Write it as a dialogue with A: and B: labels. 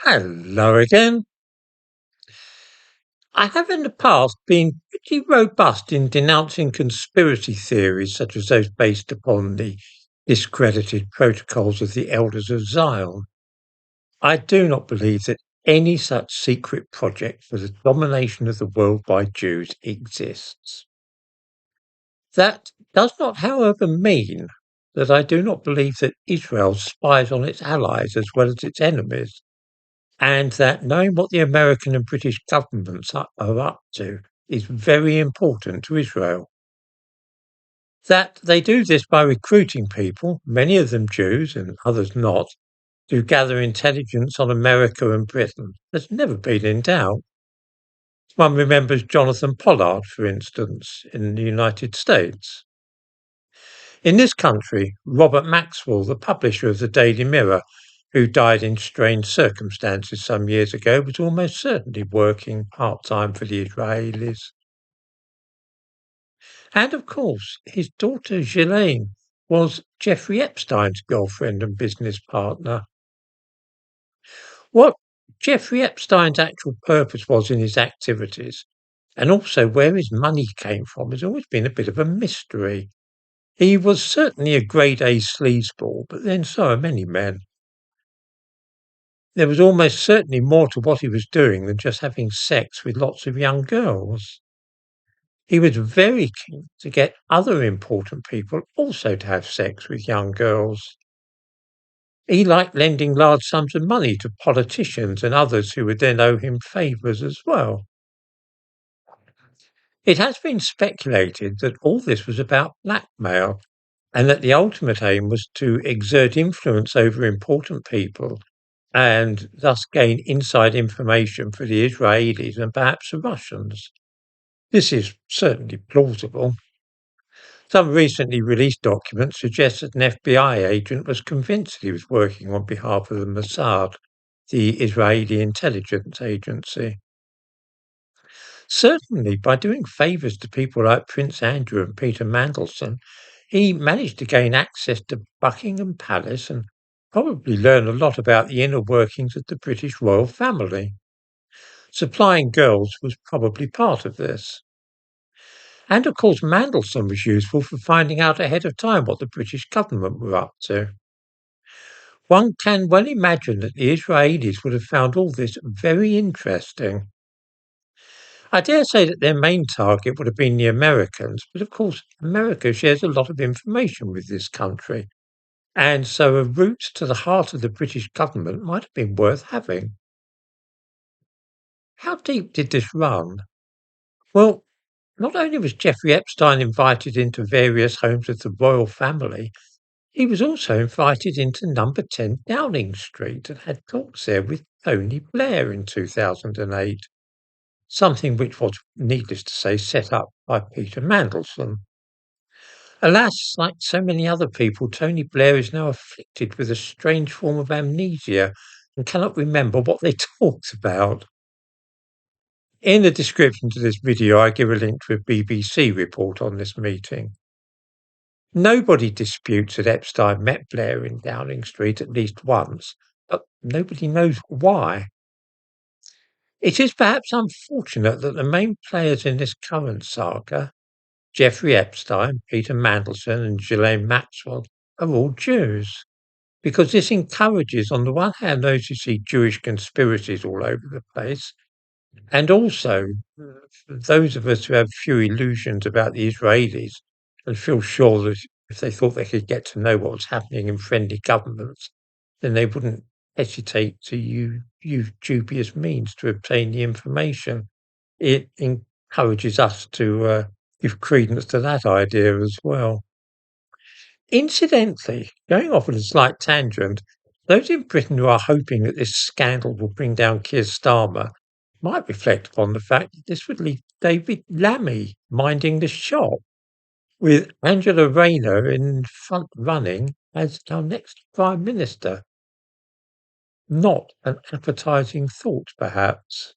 A: Hello again. I have in the past been pretty robust in denouncing conspiracy theories such as those based upon the discredited protocols of the Elders of Zion. I do not believe that any such secret project for the domination of the world by Jews exists. That does not, however, mean that I do not believe that Israel spies on its allies as well as its enemies, and that knowing what the American and British governments are up to is very important to Israel. That they do this by recruiting people, many of them Jews and others not, to gather intelligence on America and Britain has never been in doubt. One remembers Jonathan Pollard, for instance, in the United States. In this country, Robert Maxwell, the publisher of the Daily Mirror, who died in strange circumstances some years ago, was almost certainly working part-time for the Israelis. And of course, his daughter Ghislaine was Jeffrey Epstein's girlfriend and business partner. What Jeffrey Epstein's actual purpose was in his activities, and also where his money came from, has always been a bit of a mystery. He was certainly a grade A sleazeball, but then so are many men. There was almost certainly more to what he was doing than just having sex with lots of young girls. He was very keen to get other important people also to have sex with young girls. He liked lending large sums of money to politicians and others who would then owe him favours as well. It has been speculated that all this was about blackmail and that the ultimate aim was to exert influence over important people and thus gain inside information for the Israelis and perhaps the Russians. This is certainly plausible. Some recently released documents suggest that an FBI agent was convinced he was working on behalf of the Mossad, the Israeli intelligence agency. Certainly, by doing favours to people like Prince Andrew and Peter Mandelson, he managed to gain access to Buckingham Palace and probably learn a lot about the inner workings of the British royal family. Supplying girls was probably part of this. And of course, Mandelson was useful for finding out ahead of time what the British government were up to. One can well imagine that the Israelis would have found all this very interesting. I dare say that their main target would have been the Americans, but of course, America shares a lot of information with this country, and so a route to the heart of the British government might have been worth having. How deep did this run? Well, not only was Jeffrey Epstein invited into various homes of the royal family, he was also invited into number 10 Downing Street and had talks there with Tony Blair in 2008, something which was, needless to say, set up by Peter Mandelson. Alas, like so many other people, Tony Blair is now afflicted with a strange form of amnesia and cannot remember what they talked about. In the description to this video, I give a link to a BBC report on this meeting. Nobody disputes that Epstein met Blair in Downing Street at least once, but nobody knows why. It is perhaps unfortunate that the main players in this current saga, Jeffrey Epstein, Peter Mandelson, and Ghislaine Maxwell, are all Jews, because this encourages, on the one hand, those who see Jewish conspiracies all over the place, and also those of us who have few illusions about the Israelis and feel sure that if they thought they could get to know what was happening in friendly governments, then they wouldn't hesitate to use dubious means to obtain the information. It encourages us to give credence to that idea as well. Incidentally, going off on a slight tangent, those in Britain who are hoping that this scandal will bring down Keir Starmer might reflect upon the fact that this would leave David Lammy minding the shop, with Angela Rayner in front running as our next Prime Minister. Not an appetising thought, perhaps.